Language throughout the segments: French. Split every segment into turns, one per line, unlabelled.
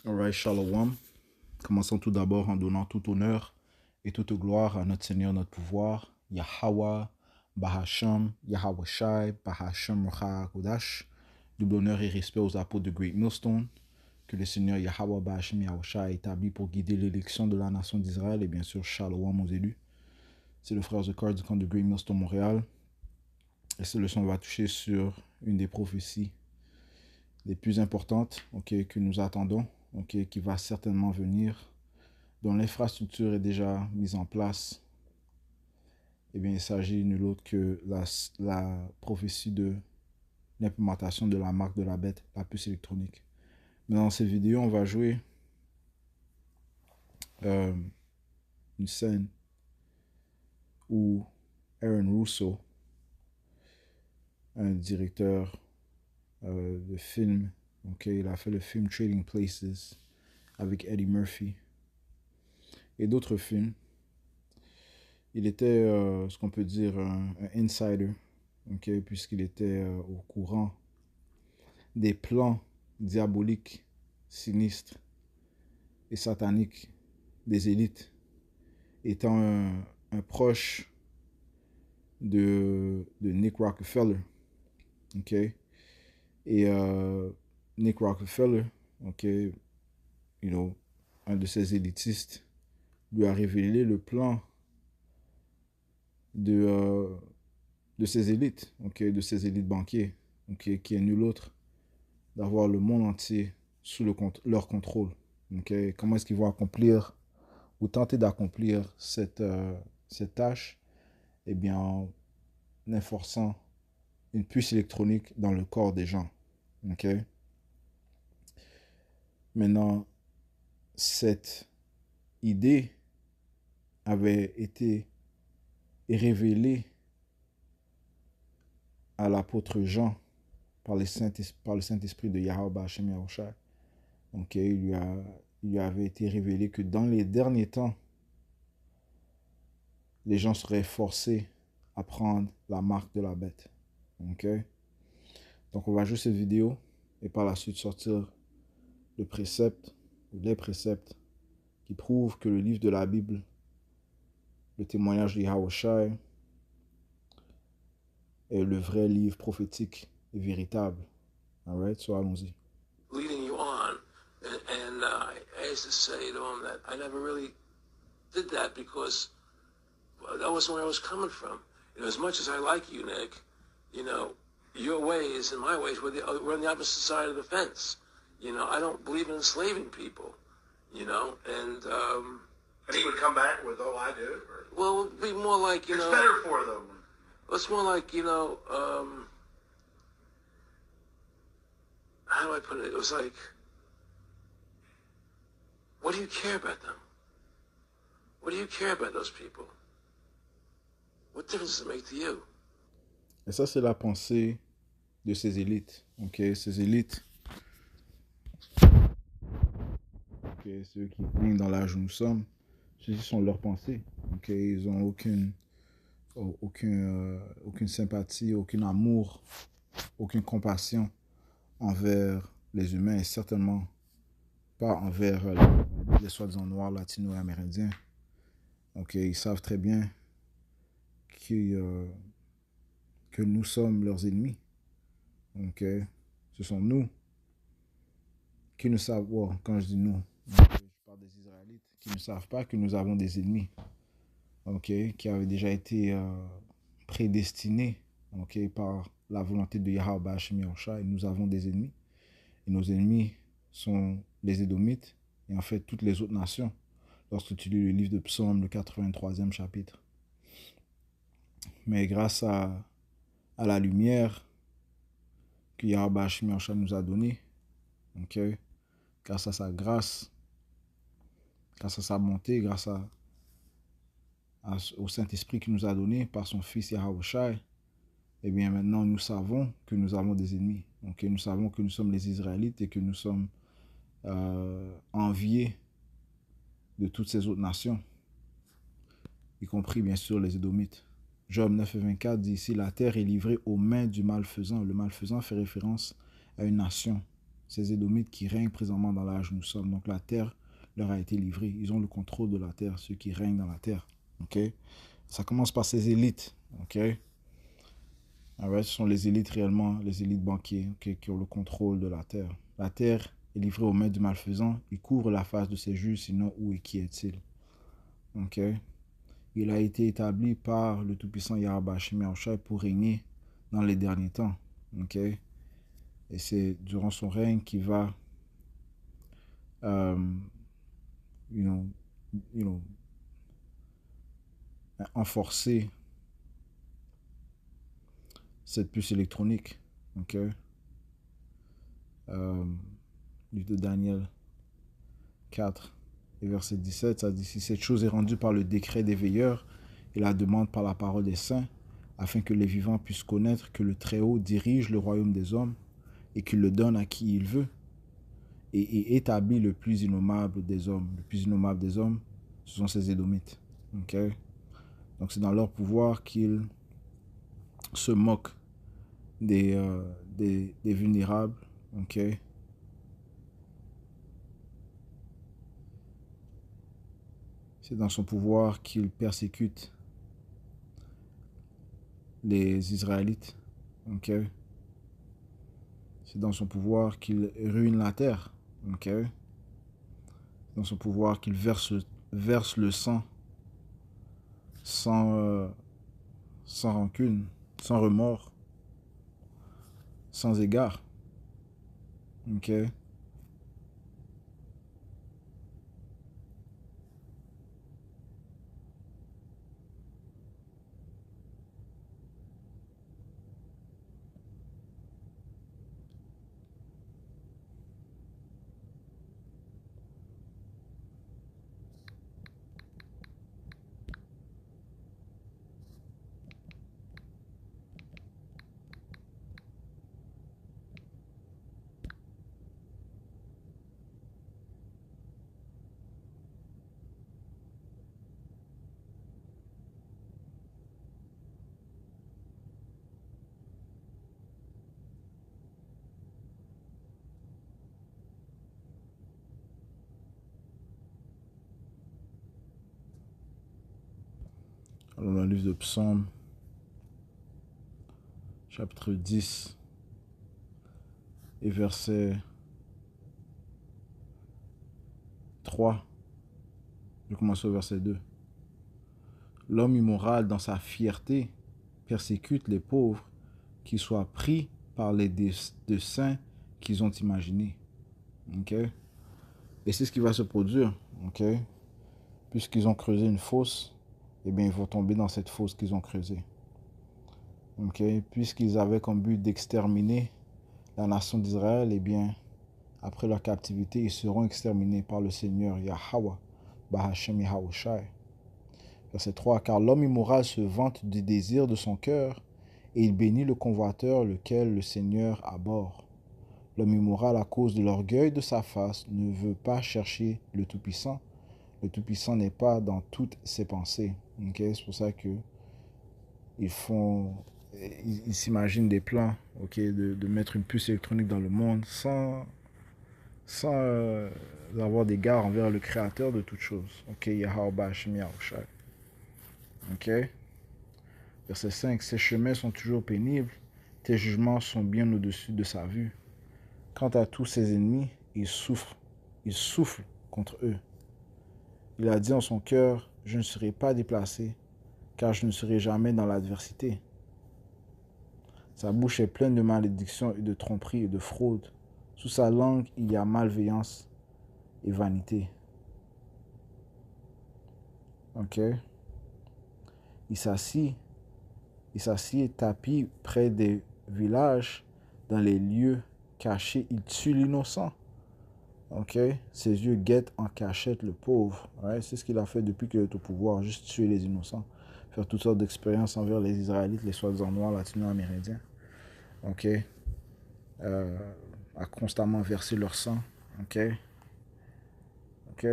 Alright, Shalom. Commençons tout d'abord en donnant tout honneur et toute gloire à notre Seigneur, notre pouvoir, Yahweh, Bahasham, Yahweh Shai, Bahasham Racha Kodash. Double honneur et respect aux apôtres de Great Millstone, que le Seigneur Yahweh Bahasham Yahweh Shai a établi pour guider l'élection de la nation d'Israël et bien sûr Shalom aux élus. C'est le frère Zakar du camp de Great Millstone Montréal. Et cette leçon va toucher sur une des prophéties les plus importantes que nous attendons, qui va certainement venir, dont l'infrastructure est déjà mise en place. Eh bien, il s'agit nul autre que la prophétie de l'implémentation de la marque de la bête, la puce électronique. Mais dans cette vidéo, on va jouer une scène où Aaron Russo, un directeur de film, il a fait le film Trading Places avec Eddie Murphy et d'autres films. Il était ce qu'on peut dire un insider, puisqu'il était au courant des plans diaboliques, sinistres et sataniques des élites, étant un proche de Nick Rockefeller. Et Nick Rockefeller, un de ces élitistes, lui a révélé le plan de ces élites, de ces élites banquiers, qui est nul autre d'avoir le monde entier sous leur contrôle. Comment est-ce qu'ils vont accomplir ou tenter d'accomplir cette tâche? Eh bien, en enforçant une puce électronique dans le corps des gens. Maintenant, cette idée avait été révélée à l'apôtre Jean par le Saint-Esprit de Yahweh Bahasham Yahweh Shai. Il lui avait été révélé que dans les derniers temps, les gens seraient forcés à prendre la marque de la bête. Donc on va jouer cette vidéo et par la suite sortir le précepte ou les préceptes qui prouvent que le livre de la Bible, le témoignage de Yahweh Shai, est le vrai livre prophétique et véritable. Alright, so allons-y.
Leading you on, and I used to say to him that I never really did that because that wasn't where I was coming from. As much as I like you, Nick, your ways and my ways, we're on the opposite side of the fence. I don't believe in enslaving people, and
he would come back with, oh, I do? Or,
well, it would be more like,
it's better for them.
It's more like, how do I put it? It was like, what do you care about them? What do you care about those people? What difference does it make to you?
Et ça, c'est la pensée de ces élites. Ces élites, ceux qui plaignent dans l'âge où nous sommes, ceux-ci sont leurs pensées. Ils n'ont aucune sympathie, aucun amour, aucune compassion envers les humains et certainement pas envers les soi-disant noirs, latinos et amérindiens. Ils savent très bien que nous sommes leurs ennemis. Ce sont nous qui ne savent pas, quand je dis nous, je parle des Israélites, qui ne savent pas que nous avons des ennemis, qui avaient déjà été prédestinés par la volonté de Yahweh Bahasham Yahweh Shai. Nous avons des ennemis. Et nos ennemis sont les Édomites et en fait toutes les autres nations. Lorsque tu lis le livre de Psaume, le 83e chapitre. Mais grâce à la lumière que Yahweh Bahasham Yahweh Shai nous a donnée, grâce à sa grâce, grâce à sa bonté, grâce au Saint-Esprit qu'il nous a donné par son Fils Yahweh Shai, eh bien maintenant nous savons que nous avons des ennemis. Nous savons que nous sommes les Israélites et que nous sommes enviés de toutes ces autres nations, y compris bien sûr les Édomites. Job 9,24 dit ici, la terre est livrée aux mains du malfaisant. Le malfaisant fait référence à une nation Ces Édomites qui règnent présentement dans l'âge où nous sommes. Donc la terre leur a été livrée. Ils ont le contrôle de la terre, ceux qui règnent dans la terre. Ok? Ça commence par ces élites. Ok? Alright, ce sont les élites réellement, les élites banquiers, okay, qui ont le contrôle de la terre. La terre est livrée aux mains du malfaisant. Il couvre la face de ses juges, sinon où et qui est-il? Ok? Il a été établi par le Tout-Puissant Yahweh Hashem Yahushua pour régner dans les derniers temps. Ok? Et c'est durant son règne qu'il va you know, you know, enforcer cette puce électronique. Ok? Livre de Daniel 4 et verset 17, ça dit: si cette chose est rendue par le décret des veilleurs et la demande par la parole des saints, afin que les vivants puissent connaître que le Très-Haut dirige le royaume des hommes et qu'il le donne à qui il veut, et établit le plus innommable des hommes. Le plus innommable des hommes, ce sont ces Édomites. Okay? Donc c'est dans leur pouvoir qu'ils se moquent des vulnérables. Okay? C'est dans son pouvoir qu'ils persécutent les Israélites. Okay? C'est dans son pouvoir qu'il ruine la terre. Okay? C'est dans son pouvoir qu'il verse le sang sans rancune, sans remords, sans égard. Okay? Alors, dans le livre de Psaume, chapitre 10 et verset 3, je commence au verset 2. L'homme immoral dans sa fierté persécute les pauvres qui soient pris par les desseins qu'ils ont imaginés. Okay? Et c'est ce qui va se produire. Okay? Puisqu'ils ont creusé une fosse, eh bien, ils vont tomber dans cette fosse qu'ils ont creusée. Okay? Puisqu'ils avaient comme but d'exterminer la nation d'Israël, eh bien, après leur captivité, ils seront exterminés par le Seigneur Yahweh, Bahashem Yahushai. Verset 3. Car l'homme immoral se vante du désir de son cœur, et il bénit le convoiteur, lequel le Seigneur abhorre. L'homme immoral, à cause de l'orgueil de sa face, ne veut pas chercher le Tout-Puissant. Le Tout-Puissant n'est pas dans toutes ses pensées. Okay? C'est pour ça que ils s'imaginent des plans, okay, de mettre une puce électronique dans le monde sans avoir d'égard envers le créateur de toutes choses. Ok, Yahweh Hashem Yahushua. Ok. Verset 5. Ses chemins sont toujours pénibles, tes jugements sont bien au-dessus de sa vue. Quant à tous ses ennemis, il souffle contre eux. Il a dit en son cœur: je ne serai pas déplacé, car je ne serai jamais dans l'adversité. Sa bouche est pleine de malédictions et de tromperies et de fraude. Sous sa langue, il y a malveillance et vanité. Ok. Il s'assit tapis près des villages, dans les lieux cachés, il tue l'innocent. Ok. Ses yeux guettent en cachette le pauvre. Ouais, c'est ce qu'il a fait depuis qu'il est au pouvoir, juste tuer les innocents. Faire toutes sortes d'expériences envers les Israélites, les soi-disant noirs latino-amérindiens. Ok. A constamment versé leur sang. Ok. Ok.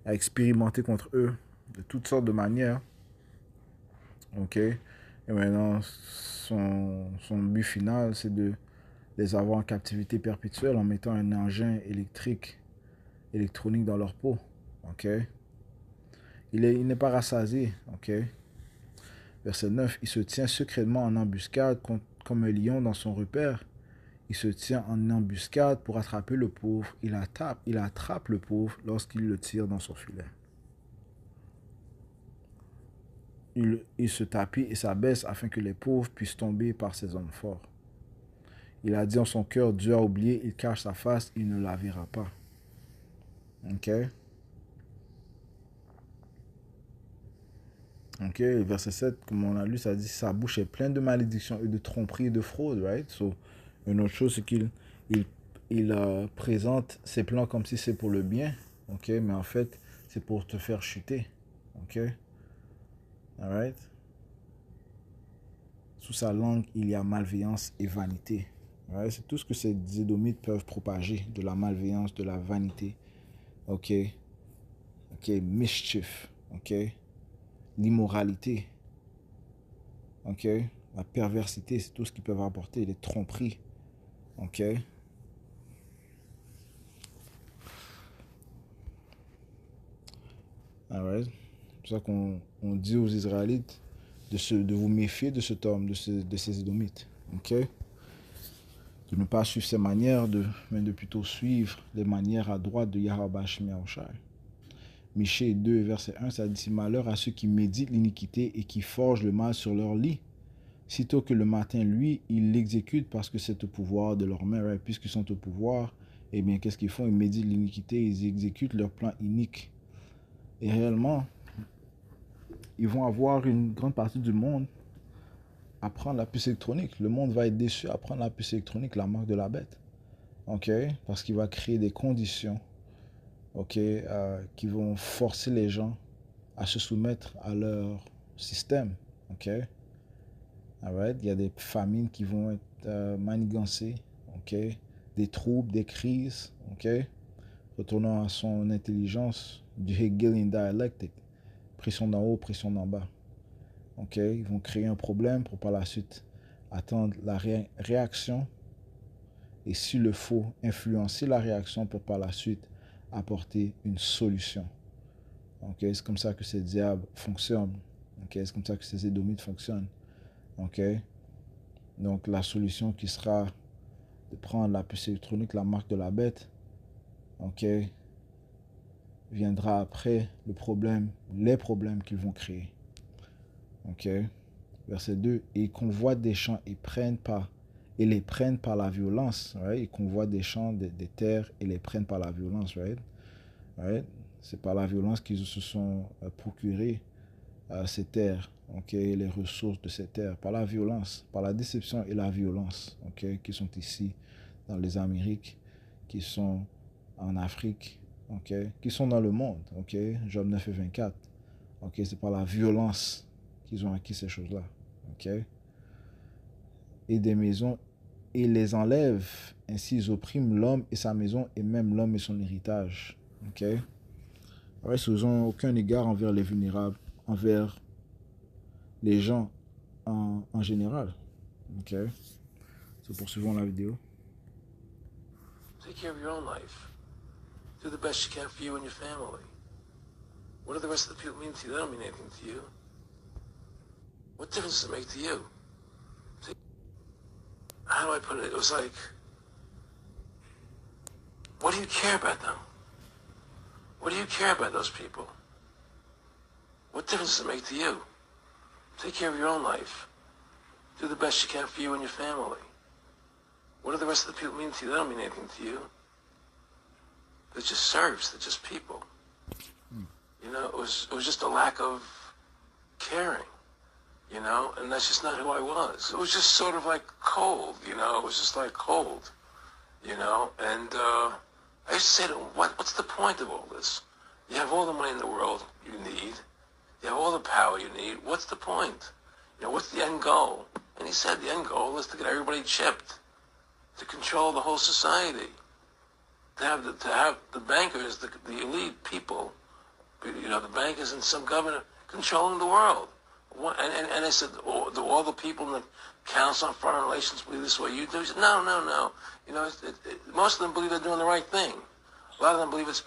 À expérimenter contre eux de toutes sortes de manières. Ok. Et maintenant, son but final, c'est de les avoir en captivité perpétuelle en mettant un engin électronique dans leur peau. Ok? Il n'est pas rassasié. Ok? Verset 9. Il se tient secrètement en embuscade comme un lion dans son repère. Il se tient en embuscade pour attraper le pauvre. Il attrape le pauvre lorsqu'il le tire dans son filet. Il se tapit et s'abaisse afin que les pauvres puissent tomber par ses hommes forts. Il a dit en son cœur, Dieu a oublié, il cache sa face, il ne la verra pas. Ok? Ok, verset 7, comme on a lu, ça dit, sa bouche est pleine de malédictions et de tromperies et de fraude, right? So, une autre chose, c'est qu'il présente ses plans comme si c'est pour le bien, ok? Mais en fait, c'est pour te faire chuter, ok? Alright? Sous sa langue, il y a malveillance et vanité. Right? C'est tout ce que ces édomites peuvent propager, de la malveillance, de la vanité. Ok? Ok, mischief. Ok? L'immoralité. Ok? La perversité, c'est tout ce qu'ils peuvent apporter, les tromperies. Ok? Alright? C'est pour ça qu'on dit aux Israélites de vous méfier de cet homme, de ces édomites. Ok? De ne pas suivre ses manières, mais de plutôt suivre les manières à droite de Yahweh Shemi Yahushai. Michée 2, verset 1, ça dit « Malheur à ceux qui méditent l'iniquité et qui forgent le mal sur leur lit. Sitôt que le matin, lui, ils l'exécutent parce que c'est au pouvoir de leur main. Right? Puisqu'ils sont au pouvoir, eh bien, qu'est-ce qu'ils font? Ils méditent l'iniquité, ils exécutent leur plan inique. Et réellement, ils vont avoir une grande partie du monde à prendre la puce électronique. Le monde va être déçu à prendre la puce électronique, la marque de la bête. Ok? Parce qu'il va créer des conditions, ok, qui vont forcer les gens à se soumettre à leur système. Ok? Alright? Il y a des famines qui vont être manigancées. Ok? Des troubles, des crises. Ok? Retournant à son intelligence du Hegelian dialectic. Pression d'en haut, pression d'en bas. Ok, ils vont créer un problème pour par la suite attendre la réaction et s'il le faut, influencer la réaction pour par la suite apporter une solution. Ok, c'est comme ça que ces diables fonctionnent. Ok, c'est comme ça que ces édomites fonctionnent. Ok, donc la solution qui sera de prendre la puce électronique, la marque de la bête, ok, viendra après les problèmes qu'ils vont créer. Ok. Verset 2, et ils convoitent des champs et les prennent par la violence. Right? Ils convoitent des champs, des terres et les prennent par la violence. Right? Right? C'est par la violence qu'ils se sont procurés ces terres, okay? Les ressources de ces terres, par la violence, par la déception et la violence, okay? Qui sont ici dans les Amériques, qui sont en Afrique, okay? Qui sont dans le monde. Okay? Job 9 et 24. Okay? C'est par la violence qu'ils ont acquis ces choses-là. Okay? Et des maisons, et les enlèvent. Ainsi, ils oppriment l'homme et sa maison, et même l'homme et son héritage. Okay? Ouais, ils n'ont aucun égard envers les vulnérables, envers les gens en général. Okay? So, poursuivons la vidéo.
Take care of your own life. Do the best you can for you and your family. What do the rest of the people mean to you? They don't mean anything to you. What difference does it make to you? How do I put it? It was like, what do you care about them? What do you care about those people? What difference does it make to you? Take care of your own life. Do the best you can for you and your family. What do the rest of the people mean to you? They don't mean anything to you. They're just serfs. They're just people. You know, it was just a lack of caring. You know, and that's just not who I was. It was just sort of like cold, you know, it was just like cold, you know, and I used to say to him, what's the point of all this? You have all the money in the world you need, you have all the power you need, what's the point? You know, what's the end goal? And he said the end goal is to get everybody chipped, to control the whole society, to have the bankers, the elite people, you know, the bankers and some governor controlling the world. And I said, all the people in the Council on Foreign Relations believe this way you do. He said, no, no, no. You know, most of them believe they're doing the right thing. A lot of them believe it's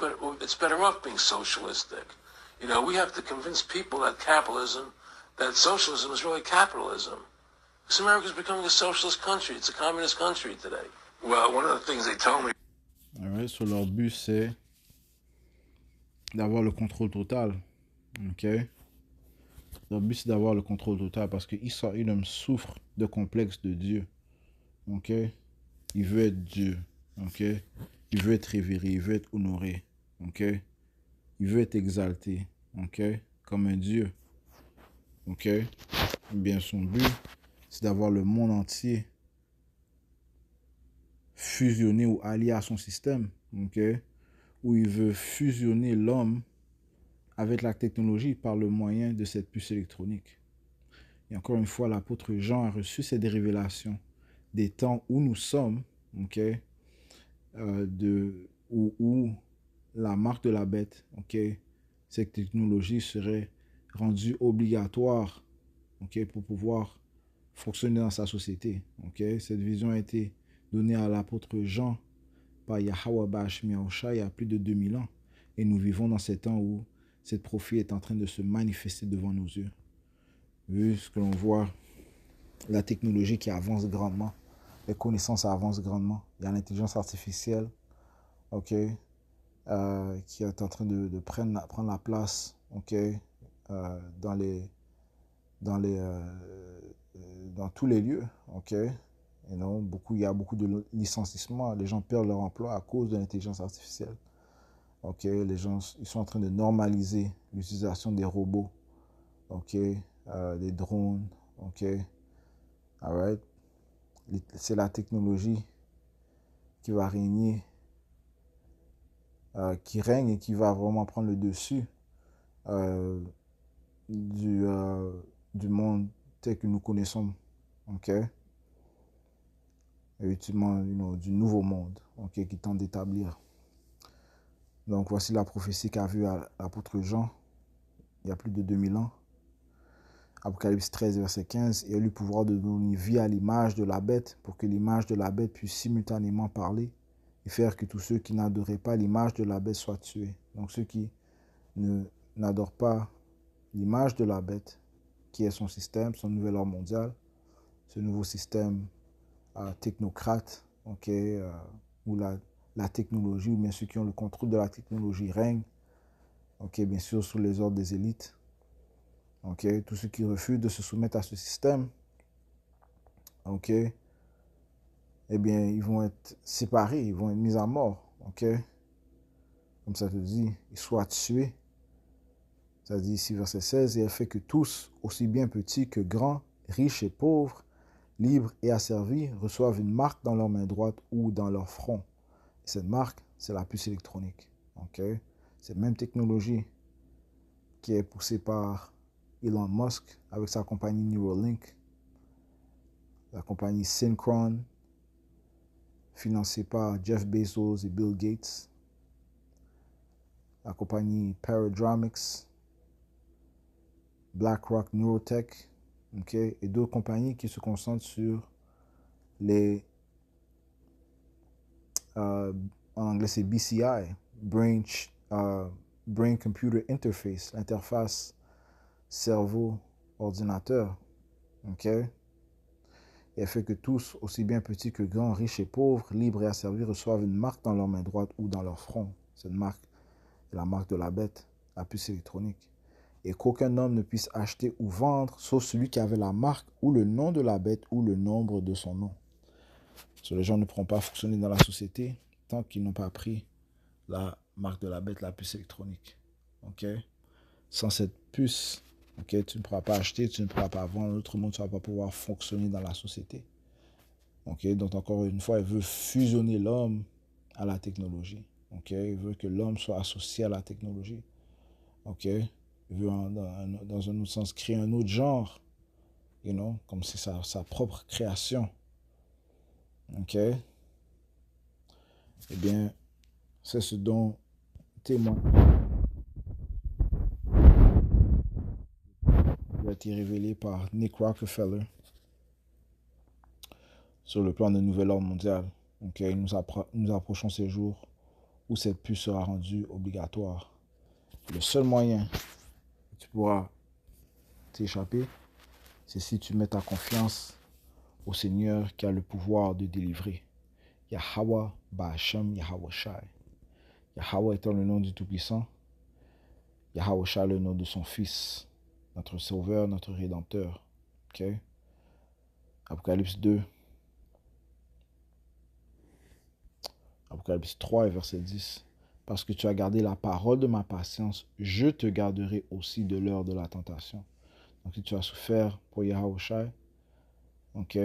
better off being socialistic. You know, we have to convince people that socialism is really capitalism. Because America's becoming a socialist country. It's a communist country today. Well, one of the things they told me.
Alright, so leur but c'est d'avoir le contrôle total. Ok? Leur but c'est d'avoir le contrôle total parce que Issa Edom souffre de complexe de Dieu. Ok? Il veut être Dieu. Ok? Il veut être révéré, il veut être honoré. Ok? Il veut être exalté. Ok? Comme un Dieu. Ok? Eh bien, son but, c'est d'avoir le monde entier fusionné ou allié à son système. Ok? Où il veut fusionner l'homme avec la technologie par le moyen de cette puce électronique. Et encore une fois, l'apôtre Jean a reçu ces révélations des temps où nous sommes, ok, où la marque de la bête, ok, cette technologie serait rendue obligatoire, ok, pour pouvoir fonctionner dans sa société. Ok. Cette vision a été donnée à l'apôtre Jean par Yahweh Bashmi Yahushua il y a plus de 2000 ans. Et nous vivons dans ces temps où cette prophétie est en train de se manifester devant nos yeux. Vu ce que l'on voit, la technologie qui avance grandement, les connaissances avancent grandement. Il y a l'intelligence artificielle, ok, qui est en train de prendre la place, ok, dans tous les lieux, ok. Et non, il y a beaucoup de licenciements. Les gens perdent leur emploi à cause de l'intelligence artificielle. Ok, les gens ils sont en train de normaliser l'utilisation des robots, ok, des drones, ok, alright. C'est la technologie qui va régner, qui règne et qui va vraiment prendre le dessus du monde tel que nous connaissons, ok, et ultimement, du nouveau monde, ok, qui tente d'établir. Donc voici la prophétie qu'a vue l'apôtre Jean il y a plus de 2000 ans. Apocalypse 13, verset 15. Et a eu le pouvoir de donner vie à l'image de la bête pour que l'image de la bête puisse simultanément parler et faire que tous ceux qui n'adoraient pas l'image de la bête soient tués. Donc ceux qui n'adorent pas l'image de la bête, qui est son système, son nouvel ordre mondial, ce nouveau système technocrate, okay, où la technologie, ou bien ceux qui ont le contrôle de la technologie règnent, okay, bien sûr sous les ordres des élites. Okay, tous ceux qui refusent de se soumettre à ce système, okay, eh bien, ils vont être séparés, ils vont être mis à mort. Okay? Comme ça te dit, ils soient tués. Ça dit ici, verset 16, et elle fait que tous, aussi bien petits que grands, riches et pauvres, libres et asservis, reçoivent une marque dans leur main droite ou dans leur front. Et cette marque, c'est la puce électronique. Okay? C'est la même technologie qui est poussée par Elon Musk avec sa compagnie Neuralink, la compagnie Synchron, financée par Jeff Bezos et Bill Gates, la compagnie Paradigmics, BlackRock Neurotech, okay, et d'autres compagnies qui se concentrent sur les, en anglais c'est BCI, Brain Computer Interface, l'interface cerveau-ordinateur, okay? Et elle fait que tous, aussi bien petits que grands, riches et pauvres, libres et asservis, reçoivent une marque dans leur main droite ou dans leur front. Cette marque est la marque de la bête, la puce électronique. Et qu'aucun homme ne puisse acheter ou vendre, sauf celui qui avait la marque ou le nom de la bête ou le nombre de son nom. So, les gens ne pourront pas fonctionner dans la société tant qu'ils n'ont pas pris la marque de la bête, la puce électronique. Okay? Sans cette puce, okay, tu ne pourras pas acheter, tu ne pourras pas vendre, autrement tu ne vas pas pouvoir fonctionner dans la société. Okay? Donc encore une fois, il veut fusionner l'homme à la technologie. Okay? Il veut que l'homme soit associé à la technologie. Okay? Il veut dans un autre sens créer un autre genre, you know, comme c'est sa propre création. Ok? Eh bien, c'est ce dont témoin a été révélé par Nick Rockefeller sur le plan de nouvel ordre mondial. Ok, nous approchons ces jours où cette puce sera rendue obligatoire. Le seul moyen que tu pourras t'échapper, c'est si tu mets ta confiance au Seigneur qui a le pouvoir de délivrer. Yahweh Ba'Hashem Yahweh Shai. Yahweh étant le nom du Tout-Puissant, Yahweh Shai le nom de son Fils, notre Sauveur, notre Rédempteur. Ok? Apocalypse 2. Apocalypse 3 et verset 10. Parce que tu as gardé la parole de ma patience, je te garderai aussi de l'heure de la tentation. Donc si tu as souffert pour Yahweh Shai, ok,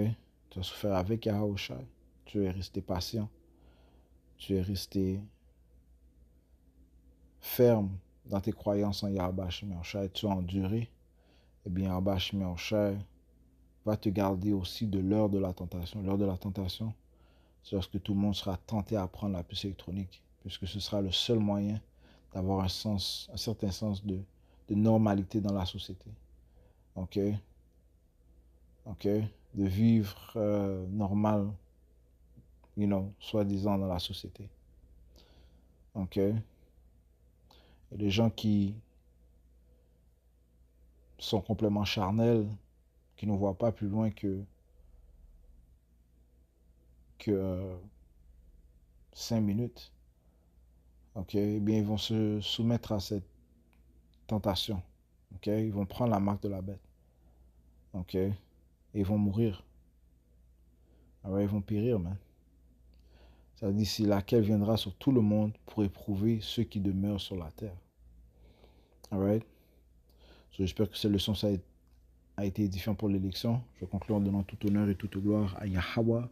tu as souffert avec Yahweh Shai, tu es resté patient, tu es resté ferme dans tes croyances en Yahweh Shai, tu as enduré, eh bien Yahweh Shai va te garder aussi de l'heure de la tentation. L'heure de la tentation, c'est lorsque tout le monde sera tenté à prendre la puce électronique, puisque ce sera le seul moyen d'avoir un certain sens de normalité dans la société. Ok? Ok? De vivre normal, soi-disant dans la société. Ok? Et les gens qui sont complètement charnels, qui ne voient pas plus loin que 5 minutes, ok, eh bien, ils vont se soumettre à cette tentation. Ok, ils vont prendre la marque de la bête. Ok, et ils vont mourir. Alors, ils vont périr, man. Ça dit, si laquelle viendra sur tout le monde pour éprouver ceux qui demeurent sur la terre. Alright? So, j'espère que cette leçon a été édifiant pour l'élection. Je conclue en donnant tout honneur et toute gloire à Yahweh,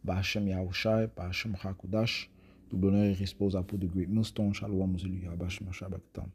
Ba'Hashem Yahushai, Ba'Hashem Hakudash. Tout honneur et respect aux apôtres de Great Millstone, Shalom, Zelu, Ba'Hashem Shabbatam.